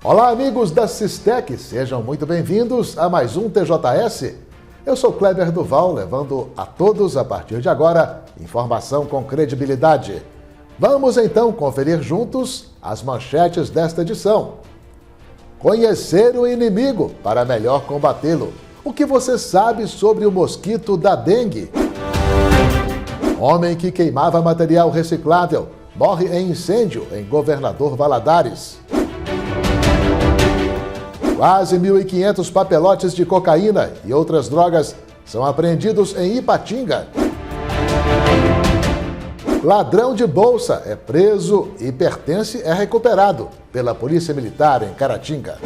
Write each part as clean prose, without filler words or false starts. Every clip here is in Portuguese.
Olá, amigos da Sistec, sejam muito bem-vindos a mais um TJS. Eu sou Kleber Duval, levando a todos, a partir de agora, informação com credibilidade. Vamos então conferir juntos as manchetes desta edição. Conhecer o inimigo para melhor combatê-lo. O que você sabe sobre o mosquito da dengue? Homem que queimava material reciclável morre em incêndio em Governador Valadares. Quase 1.500 papelotes de cocaína e outras drogas são apreendidos em Ipatinga. Ladrão de bolsa é preso e pertence é recuperado pela Polícia Militar em Caratinga.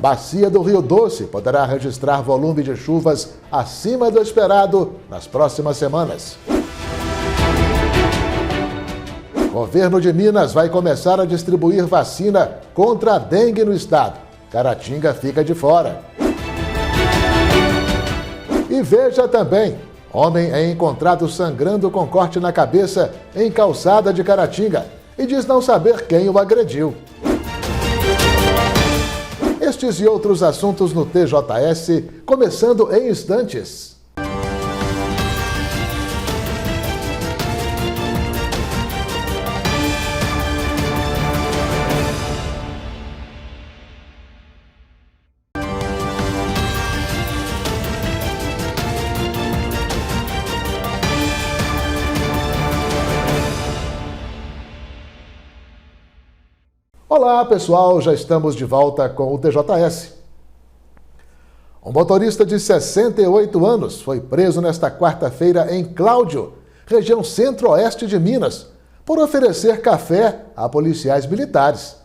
Bacia do Rio Doce poderá registrar volume de chuvas acima do esperado nas próximas semanas. Governo de Minas vai começar a distribuir vacina contra a dengue no estado. Caratinga fica de fora. E veja também, homem é encontrado sangrando com corte na cabeça em calçada de Caratinga e diz não saber quem o agrediu. Estes e outros assuntos no TJS, começando em instantes. Olá, pessoal, já estamos de volta com o TJS. Um motorista de 68 anos foi preso nesta quarta-feira em Cláudio, região centro-oeste de Minas, por oferecer café a policiais militares.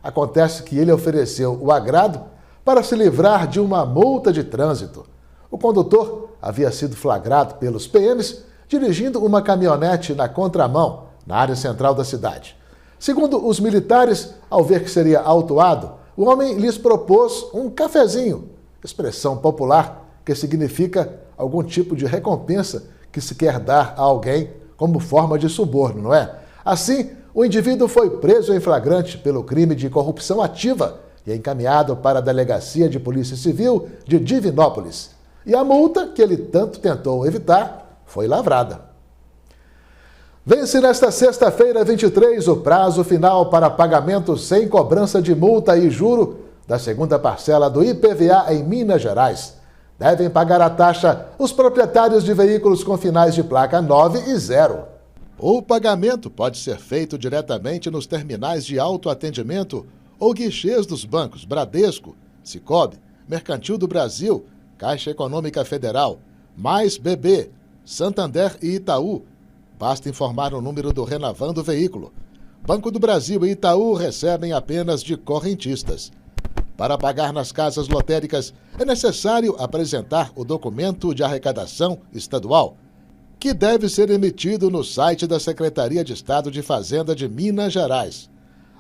Acontece que ele ofereceu o agrado para se livrar de uma multa de trânsito. O condutor havia sido flagrado pelos PMs dirigindo uma caminhonete na contramão, na área central da cidade. Segundo os militares, ao ver que seria autuado, o homem lhes propôs um cafezinho, expressão popular que significa algum tipo de recompensa que se quer dar a alguém como forma de suborno, não é? Assim, o indivíduo foi preso em flagrante pelo crime de corrupção ativa e encaminhado para a Delegacia de Polícia Civil de Divinópolis. E a multa que ele tanto tentou evitar foi lavrada. Vence nesta sexta-feira, 23, o prazo final para pagamento sem cobrança de multa e juro da segunda parcela do IPVA em Minas Gerais. Devem pagar a taxa os proprietários de veículos com finais de placa 9 e 0. O pagamento pode ser feito diretamente nos terminais de autoatendimento ou guichês dos bancos Bradesco, Sicoob, Mercantil do Brasil, Caixa Econômica Federal, Mais BB, Santander e Itaú. Basta informar o número do Renavan do veículo. Banco do Brasil e Itaú recebem apenas de correntistas. Para pagar nas casas lotéricas, é necessário apresentar o documento de arrecadação estadual, que deve ser emitido no site da Secretaria de Estado de Fazenda de Minas Gerais.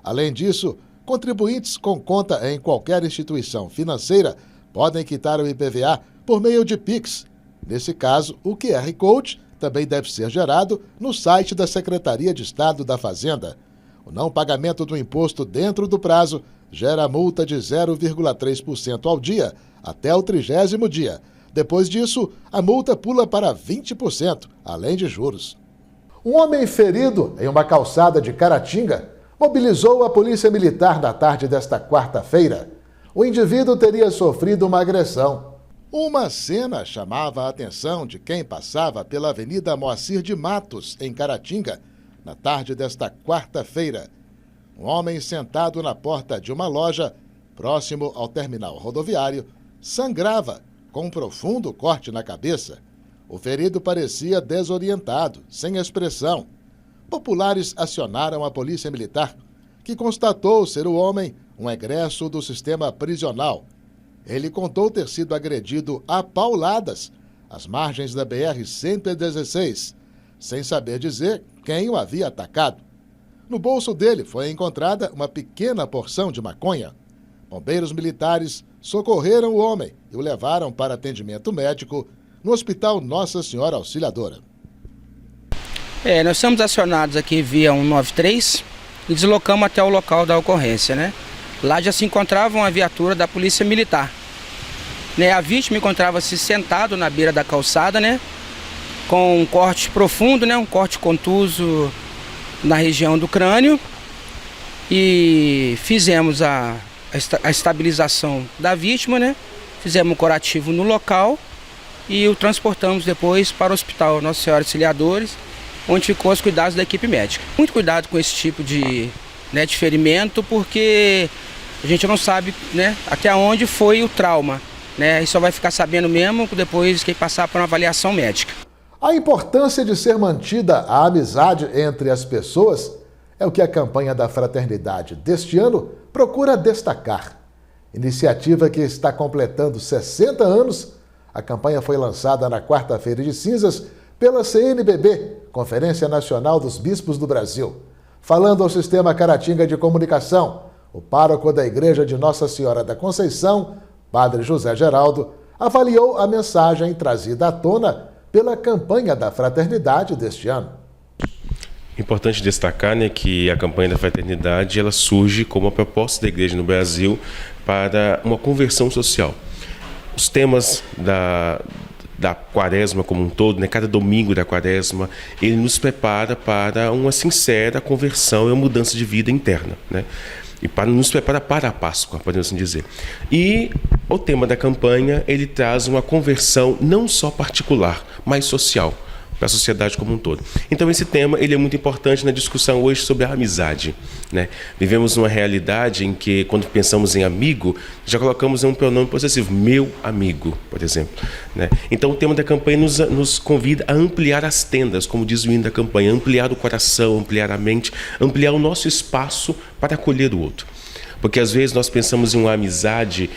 Além disso, contribuintes com conta em qualquer instituição financeira podem quitar o IPVA por meio de Pix. Nesse caso, o QR Code também deve ser gerado no site da Secretaria de Estado da Fazenda. O não pagamento do imposto dentro do prazo gera multa de 0,3% ao dia até o 30º dia. Depois disso, a multa pula para 20%, além de juros. Um homem ferido em uma calçada de Caratinga mobilizou a Polícia Militar na tarde desta quarta-feira. O indivíduo teria sofrido uma agressão. Uma cena chamava a atenção de quem passava pela Avenida Moacir de Matos, em Caratinga, na tarde desta quarta-feira. Um homem sentado na porta de uma loja, próximo ao terminal rodoviário, sangrava com um profundo corte na cabeça. O ferido parecia desorientado, sem expressão. Populares acionaram a Polícia Militar, que constatou ser o homem um egresso do sistema prisional. Ele contou ter sido agredido a pauladas às margens da BR-116, sem saber dizer quem o havia atacado. No bolso dele foi encontrada uma pequena porção de maconha. Bombeiros militares socorreram o homem e o levaram para atendimento médico no Hospital Nossa Senhora Auxiliadora. Nós somos acionados aqui via 193 e deslocamos até o local da ocorrência, né? Lá já se encontrava uma viatura da Polícia Militar. Né? A vítima encontrava-se sentado na beira da calçada, né? Com um corte profundo, né? Um corte contuso na região do crânio. E fizemos a estabilização da vítima, né? Fizemos um curativo no local e o transportamos depois para o Hospital Nossa Senhora Auxiliadores, onde ficou aos cuidados da equipe médica. Muito cuidado com esse tipo de ferimento, porque a gente não sabe, né, até onde foi o trauma, né? E só vai ficar sabendo mesmo depois que passar por uma avaliação médica. A importância de ser mantida a amizade entre as pessoas é o que a campanha da fraternidade deste ano procura destacar. Iniciativa que está completando 60 anos, a campanha foi lançada na quarta-feira de cinzas pela CNBB, Conferência Nacional dos Bispos do Brasil. Falando ao Sistema Caratinga de Comunicação, o pároco da Igreja de Nossa Senhora da Conceição, Padre José Geraldo, avaliou a mensagem trazida à tona pela campanha da fraternidade deste ano. Importante destacar, né, que a campanha da fraternidade ela surge como uma proposta da Igreja no Brasil para uma conversão social. Os temas da quaresma como um todo, né, cada domingo da quaresma, ele nos prepara para uma sincera conversão e uma mudança de vida interna, né? E nos prepara para a Páscoa, podemos assim dizer. E o tema da campanha, ele traz uma conversão não só particular, mas social, para a sociedade como um todo. Então esse tema ele é muito importante na discussão hoje sobre a amizade, né? Vivemos uma realidade em que quando pensamos em amigo, já colocamos um pronome possessivo, meu amigo, por exemplo, né? Então o tema da campanha nos convida a ampliar as tendas, como diz o hino da campanha, ampliar o coração, ampliar a mente, ampliar o nosso espaço para acolher o outro. Porque às vezes nós pensamos em uma amizade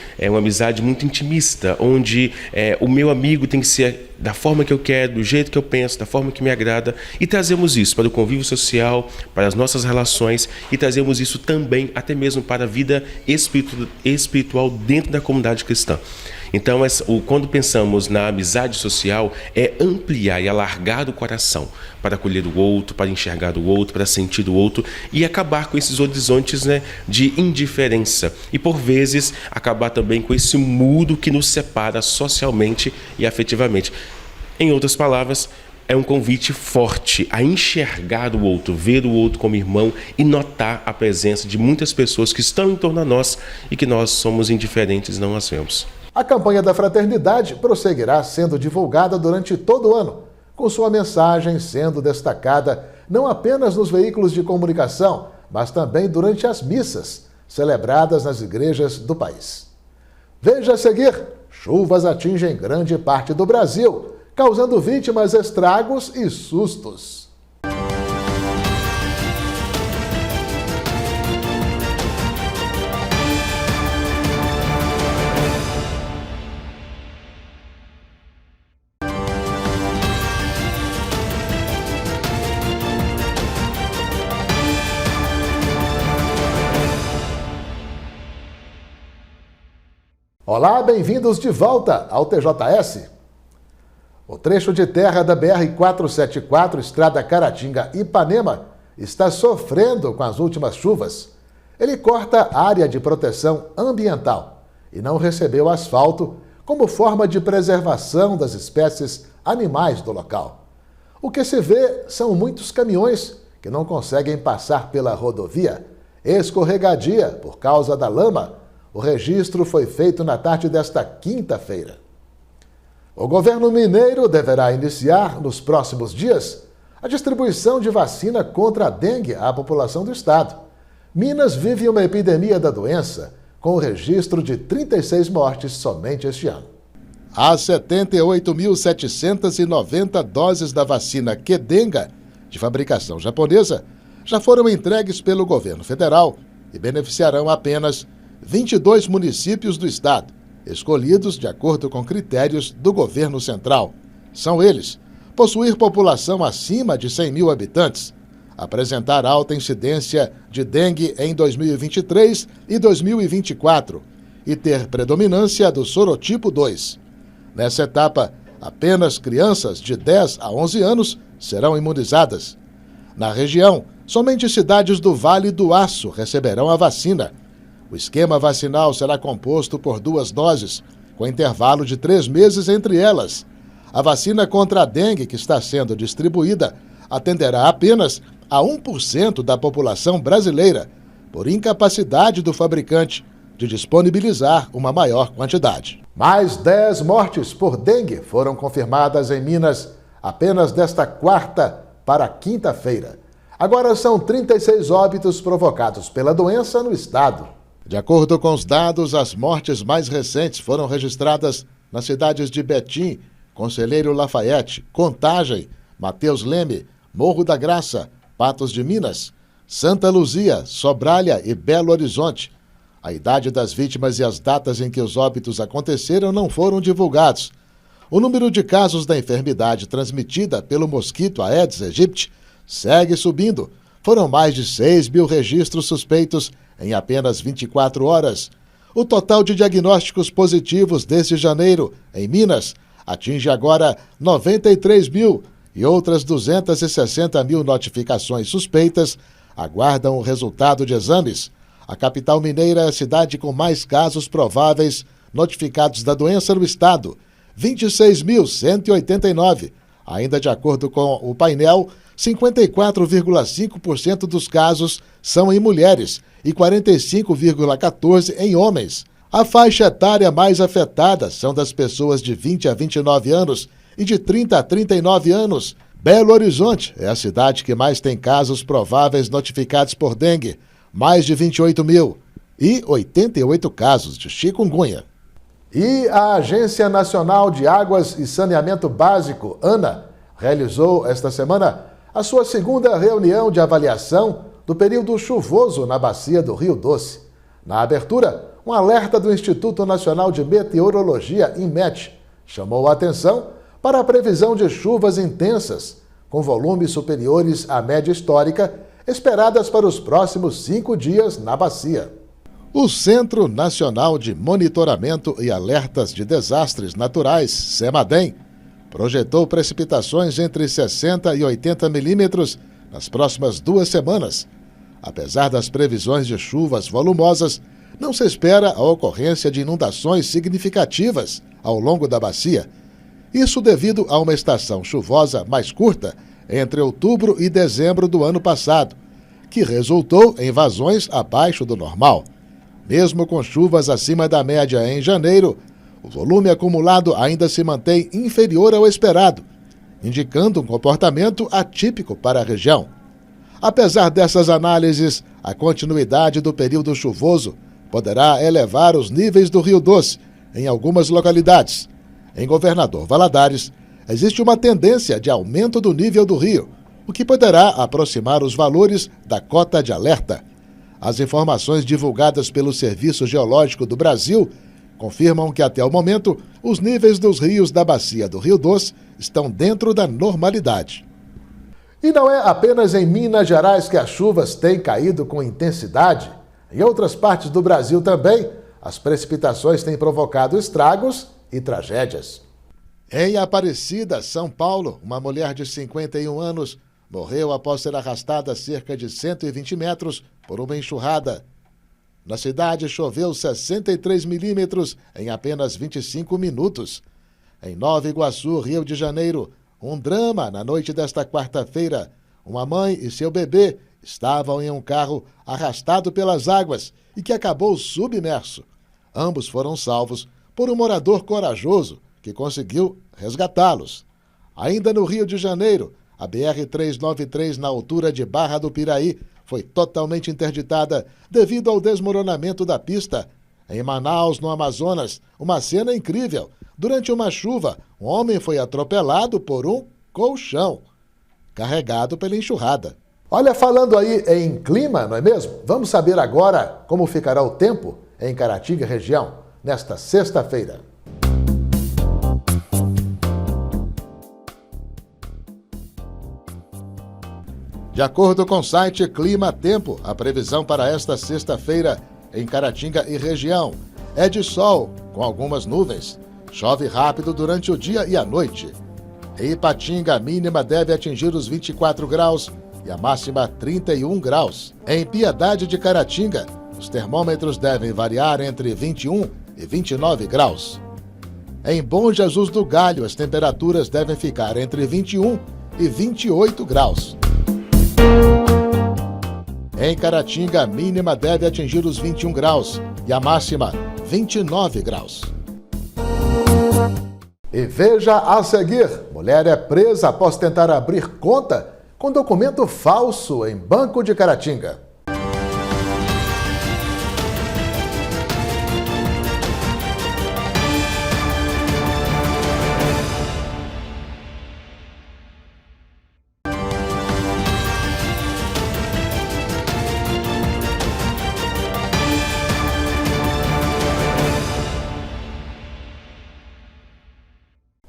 muito intimista, onde o meu amigo tem que ser da forma que eu quero, do jeito que eu penso, da forma que me agrada, e trazemos isso para o convívio social, para as nossas relações, e trazemos isso também até mesmo para a vida espiritual dentro da comunidade cristã. Então, quando pensamos na amizade social, é ampliar e alargar o coração para acolher o outro, para enxergar o outro, para sentir o outro e acabar com esses horizontes, né, de indiferença. E, por vezes, acabar também com esse muro que nos separa socialmente e afetivamente. Em outras palavras, é um convite forte a enxergar o outro, ver o outro como irmão e notar a presença de muitas pessoas que estão em torno de nós e que nós somos indiferentes e não as vemos. A campanha da fraternidade prosseguirá sendo divulgada durante todo o ano, com sua mensagem sendo destacada não apenas nos veículos de comunicação, mas também durante as missas celebradas nas igrejas do país. Veja a seguir: chuvas atingem grande parte do Brasil, causando vítimas, estragos e sustos. Olá, bem-vindos de volta ao TJS. O trecho de terra da BR-474, estrada Caratinga-Ipanema, está sofrendo com as últimas chuvas. Ele corta a área de proteção ambiental e não recebeu asfalto como forma de preservação das espécies animais do local. O que se vê são muitos caminhões que não conseguem passar pela rodovia, escorregadia por causa da lama. O registro foi feito na tarde desta quinta-feira. O governo mineiro deverá iniciar, nos próximos dias, a distribuição de vacina contra a dengue à população do estado. Minas vive uma epidemia da doença, com o registro de 36 mortes somente este ano. As 78.790 doses da vacina Qdenga, de fabricação japonesa, já foram entregues pelo governo federal e beneficiarão apenas 22 municípios do estado, escolhidos de acordo com critérios do governo central. São eles: possuir população acima de 100 mil habitantes, apresentar alta incidência de dengue em 2023 e 2024 e ter predominância do sorotipo 2. Nessa etapa, apenas crianças de 10 a 11 anos serão imunizadas. Na região, Somente cidades do Vale do Aço receberão a vacina. O esquema vacinal será composto por 2 doses, com intervalo de 3 meses entre elas. A vacina contra a dengue que está sendo distribuída atenderá apenas a 1% da população brasileira, por incapacidade do fabricante de disponibilizar uma maior quantidade. Mais 10 mortes por dengue foram confirmadas em Minas apenas desta quarta para quinta-feira. Agora são 36 óbitos provocados pela doença no estado. De acordo com os dados, as mortes mais recentes foram registradas nas cidades de Betim, Conselheiro Lafayette, Contagem, Mateus Leme, Morro da Graça, Patos de Minas, Santa Luzia, Sobralha e Belo Horizonte. A idade das vítimas e as datas em que os óbitos aconteceram não foram divulgados. O número de casos da enfermidade transmitida pelo mosquito Aedes aegypti segue subindo. Foram mais de 6 mil registros suspeitos em apenas 24 horas. O total de diagnósticos positivos desde janeiro, em Minas, atinge agora 93 mil e outras 260 mil notificações suspeitas aguardam o resultado de exames. A capital mineira é a cidade com mais casos prováveis notificados da doença no estado, 26.189. Ainda de acordo com o painel, 54,5% dos casos são em mulheres e 45,14% em homens. A faixa etária mais afetada são das pessoas de 20 a 29 anos e de 30 a 39 anos. Belo Horizonte é a cidade que mais tem casos prováveis notificados por dengue, mais de 28 mil, e 88 casos de chikungunya. E a Agência Nacional de Águas e Saneamento Básico, ANA, realizou esta semana a sua segunda reunião de avaliação do período chuvoso na bacia do Rio Doce. Na abertura, um alerta do Instituto Nacional de Meteorologia, INMET, chamou a atenção para a previsão de chuvas intensas, com volumes superiores à média histórica, esperadas para os próximos 5 dias na bacia. O Centro Nacional de Monitoramento e Alertas de Desastres Naturais, CEMADEM, projetou precipitações entre 60 e 80 milímetros nas próximas 2 semanas. Apesar das previsões de chuvas volumosas, não se espera a ocorrência de inundações significativas ao longo da bacia. Isso devido a uma estação chuvosa mais curta entre outubro e dezembro do ano passado, que resultou em vazões abaixo do normal. Mesmo com chuvas acima da média em janeiro, o volume acumulado ainda se mantém inferior ao esperado, indicando um comportamento atípico para a região. Apesar dessas análises, a continuidade do período chuvoso poderá elevar os níveis do Rio Doce em algumas localidades. Em Governador Valadares, existe uma tendência de aumento do nível do rio, o que poderá aproximar os valores da cota de alerta. As informações divulgadas pelo Serviço Geológico do Brasil confirmam que, até o momento, os níveis dos rios da bacia do Rio Doce estão dentro da normalidade. E não é apenas em Minas Gerais que as chuvas têm caído com intensidade. Em outras partes do Brasil também, as precipitações têm provocado estragos e tragédias. Em Aparecida, São Paulo, uma mulher de 51 anos morreu após ser arrastada a cerca de 120 metros por uma enxurrada. Na cidade, choveu 63 milímetros em apenas 25 minutos. Em Nova Iguaçu, Rio de Janeiro, um drama na noite desta quarta-feira. Uma mãe e seu bebê estavam em um carro arrastado pelas águas e que acabou submerso. Ambos foram salvos por um morador corajoso que conseguiu resgatá-los. Ainda no Rio de Janeiro, a BR-393, na altura de Barra do Piraí, foi totalmente interditada devido ao desmoronamento da pista. Em Manaus, no Amazonas, uma cena incrível. Durante uma chuva, um homem foi atropelado por um colchão, carregado pela enxurrada. Olha, falando aí em clima, não é mesmo? Vamos saber agora como ficará o tempo em Caratinga região, nesta sexta-feira. De acordo com o site Clima Tempo, a previsão para esta sexta-feira em Caratinga e região é de sol, com algumas nuvens. Chove rápido durante o dia e a noite. Em Ipatinga, a mínima deve atingir os 24 graus e a máxima 31 graus. Em Piedade de Caratinga, os termômetros devem variar entre 21 e 29 graus. Em Bom Jesus do Galho, as temperaturas devem ficar entre 21 e 28 graus. Em Caratinga, a mínima deve atingir os 21 graus e a máxima 29 graus. E veja a seguir, mulher é presa após tentar abrir conta com documento falso em Banco de Caratinga.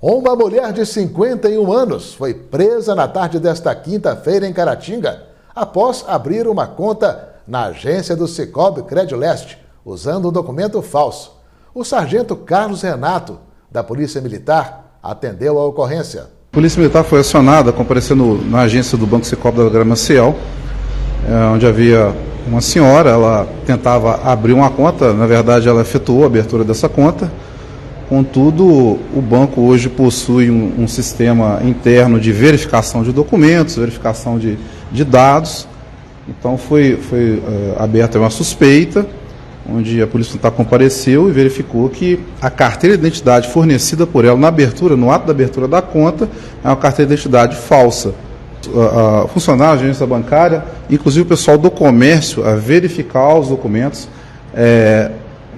Uma mulher de 51 anos foi presa na tarde desta quinta-feira em Caratinga, após abrir uma conta na agência do Sicoob Credileste, usando um documento falso. O sargento Carlos Renato, da Polícia Militar, atendeu a ocorrência. A Polícia Militar foi acionada, comparecendo na agência do Banco Sicoob da Grama Maciel, onde havia uma senhora, ela tentava abrir uma conta, na verdade ela efetuou a abertura dessa conta. Contudo, o banco hoje possui um sistema interno de verificação de documentos, verificação de dados. Então foi aberta uma suspeita, onde a Polícia Militar compareceu e verificou que a carteira de identidade fornecida por ela na abertura, no ato da abertura da conta, é uma carteira de identidade falsa. Funcionários da agência bancária, inclusive o pessoal do comércio, a verificar os documentos,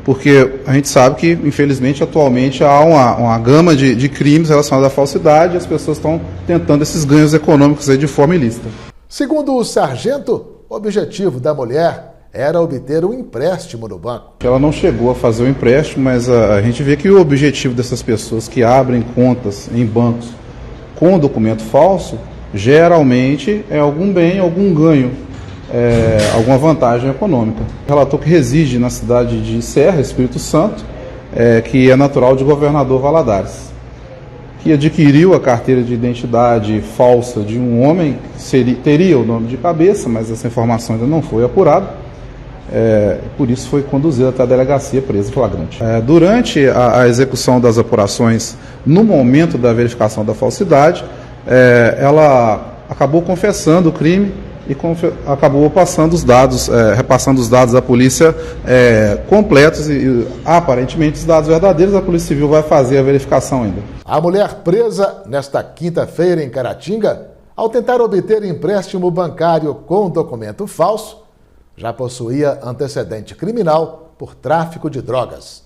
porque a gente sabe que, infelizmente, atualmente há uma gama de crimes relacionados à falsidade e as pessoas estão tentando esses ganhos econômicos aí de forma ilícita. Segundo o sargento, o objetivo da mulher era obter um empréstimo no banco. Ela não chegou a fazer o empréstimo, mas a gente vê que o objetivo dessas pessoas que abrem contas em bancos com documento falso, geralmente é algum bem, algum ganho. Alguma vantagem econômica. Relatou que reside na cidade de Serra, Espírito Santo, que é natural de Governador Valadares, que adquiriu a carteira de identidade falsa de um homem, teria o nome de cabeça, mas essa informação ainda não foi apurada, por isso foi conduzida até a delegacia presa em flagrante. Durante a execução das apurações, no momento da verificação da falsidade, ela acabou confessando o crime e acabou passando os dados, repassando os dados à polícia completos e aparentemente os dados verdadeiros. A Polícia Civil vai fazer a verificação ainda. A mulher presa nesta quinta-feira em Caratinga, ao tentar obter empréstimo bancário com documento falso, já possuía antecedente criminal por tráfico de drogas.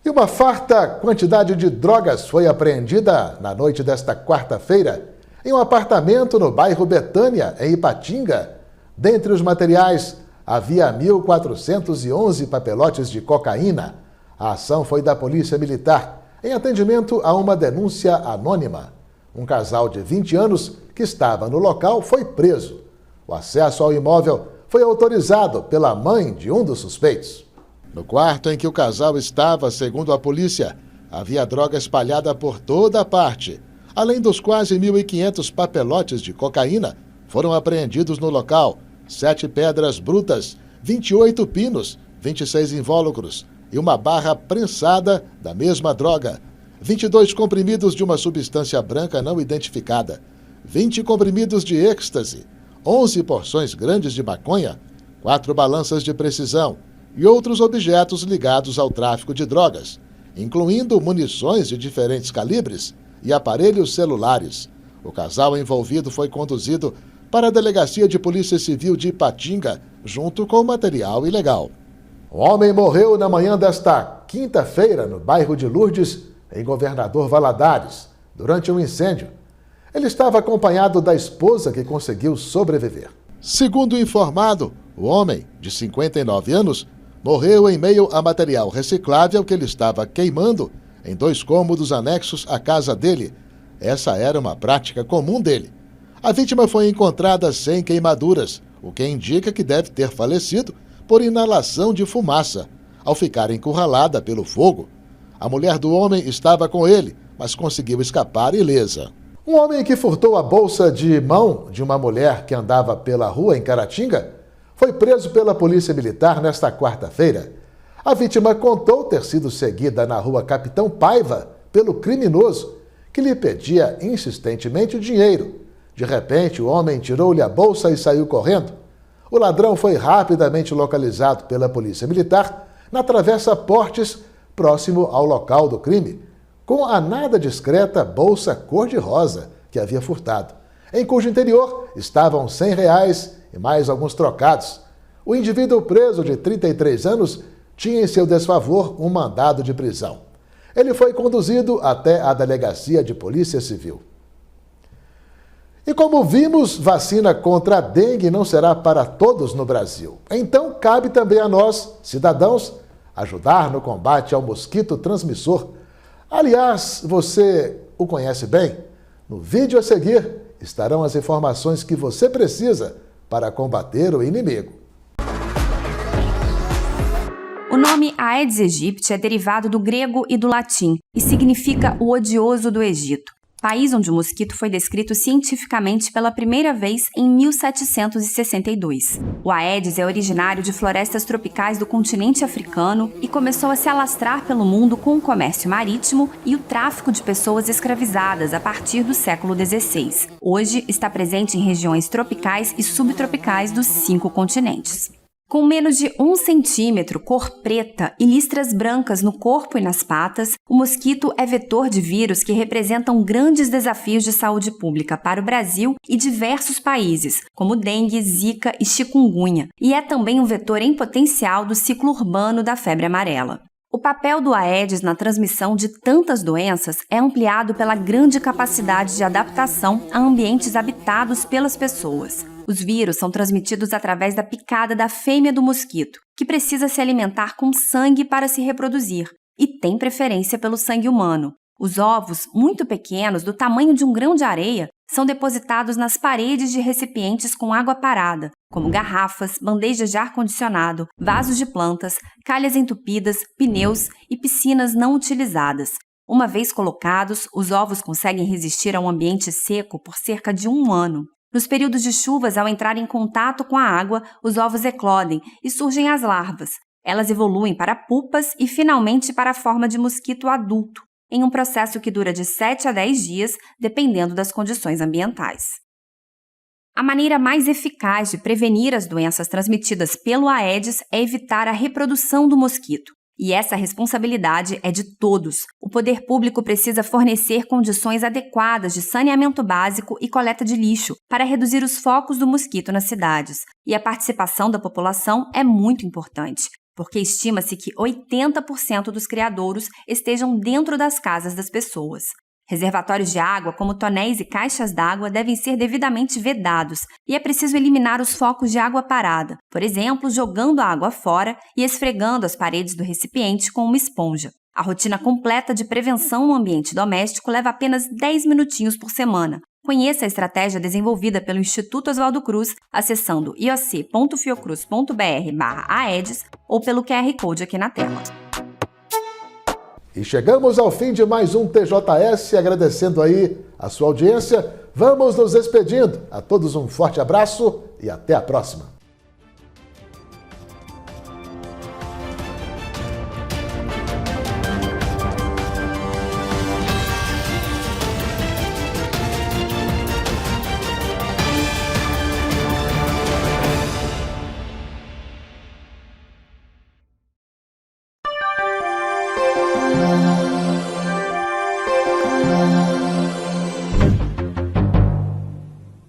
E uma farta quantidade de drogas foi apreendida na noite desta quarta-feira em um apartamento no bairro Betânia, em Ipatinga. Dentre os materiais, havia 1.411 papelotes de cocaína. A ação foi da Polícia Militar, em atendimento a uma denúncia anônima. Um casal de 20 anos que estava no local foi preso. O acesso ao imóvel foi autorizado pela mãe de um dos suspeitos. No quarto em que o casal estava, segundo a polícia, havia droga espalhada por toda a parte. Além dos quase 1.500 papelotes de cocaína, foram apreendidos no local 7 pedras brutas, 28 pinos, 26 invólucros e uma barra prensada da mesma droga, 22 comprimidos de uma substância branca não identificada, 20 comprimidos de êxtase, 11 porções grandes de maconha, 4 balanças de precisão e outros objetos ligados ao tráfico de drogas, incluindo munições de diferentes calibres e aparelhos celulares. O casal envolvido foi conduzido para a Delegacia de Polícia Civil de Ipatinga, junto com material ilegal. Um homem morreu na manhã desta quinta-feira no bairro de Lourdes, em Governador Valadares, durante um incêndio. Ele estava acompanhado da esposa que conseguiu sobreviver. Segundo o informado, o homem, de 59 anos, morreu em meio a material reciclável que ele estava queimando em 2 cômodos anexos à casa dele. Essa era uma prática comum dele. A vítima foi encontrada sem queimaduras, o que indica que deve ter falecido por inalação de fumaça, ao ficar encurralada pelo fogo. A mulher do homem estava com ele, mas conseguiu escapar ilesa. Um homem que furtou a bolsa de mão de uma mulher que andava pela rua em Caratinga foi preso pela Polícia Militar nesta quarta-feira. A vítima contou ter sido seguida na rua Capitão Paiva pelo criminoso, que lhe pedia insistentemente o dinheiro. De repente, o homem tirou-lhe a bolsa e saiu correndo. O ladrão foi rapidamente localizado pela Polícia Militar na Travessa Portes, próximo ao local do crime, com a nada discreta bolsa cor-de-rosa que havia furtado, em cujo interior estavam R$100 e mais alguns trocados. O indivíduo preso de 33 anos tinha em seu desfavor um mandado de prisão. Ele foi conduzido até a Delegacia de Polícia Civil. E como vimos, vacina contra a dengue não será para todos no Brasil. Então, cabe também a nós, cidadãos, ajudar no combate ao mosquito transmissor. Aliás, você o conhece bem? No vídeo a seguir estarão as informações que você precisa para combater o inimigo. O nome Aedes aegypti é derivado do grego e do latim e significa o odioso do Egito, país onde o mosquito foi descrito cientificamente pela primeira vez em 1762. O Aedes é originário de florestas tropicais do continente africano e começou a se alastrar pelo mundo com o comércio marítimo e o tráfico de pessoas escravizadas a partir do século XVI. Hoje está presente em regiões tropicais e subtropicais dos 5 continentes. Com menos de 1 centímetro, cor preta e listras brancas no corpo e nas patas, o mosquito é vetor de vírus que representam grandes desafios de saúde pública para o Brasil e diversos países, como dengue, zika e chikungunya, e é também um vetor em potencial do ciclo urbano da febre amarela. O papel do Aedes na transmissão de tantas doenças é ampliado pela grande capacidade de adaptação a ambientes habitados pelas pessoas. Os vírus são transmitidos através da picada da fêmea do mosquito, que precisa se alimentar com sangue para se reproduzir, e tem preferência pelo sangue humano. Os ovos, muito pequenos, do tamanho de um grão de areia, são depositados nas paredes de recipientes com água parada, como garrafas, bandejas de ar-condicionado, vasos de plantas, calhas entupidas, pneus e piscinas não utilizadas. Uma vez colocados, os ovos conseguem resistir a um ambiente seco por cerca de 1 ano. Nos períodos de chuvas, ao entrar em contato com a água, os ovos eclodem e surgem as larvas. Elas evoluem para pupas e, finalmente, para a forma de mosquito adulto, em um processo que dura de 7 a 10 dias, dependendo das condições ambientais. A maneira mais eficaz de prevenir as doenças transmitidas pelo Aedes é evitar a reprodução do mosquito. E essa responsabilidade é de todos. O poder público precisa fornecer condições adequadas de saneamento básico e coleta de lixo para reduzir os focos do mosquito nas cidades. E a participação da população é muito importante, porque estima-se que 80% dos criadouros estejam dentro das casas das pessoas. Reservatórios de água, como tonéis e caixas d'água, devem ser devidamente vedados e é preciso eliminar os focos de água parada, por exemplo, jogando a água fora e esfregando as paredes do recipiente com uma esponja. A rotina completa de prevenção no ambiente doméstico leva apenas 10 minutinhos por semana. Conheça a estratégia desenvolvida pelo Instituto Oswaldo Cruz acessando ioc.fiocruz.br/aedes ou pelo QR Code aqui na tela. E chegamos ao fim de mais um TJS, agradecendo aí a sua audiência. Vamos nos despedindo. A todos um forte abraço e até a próxima.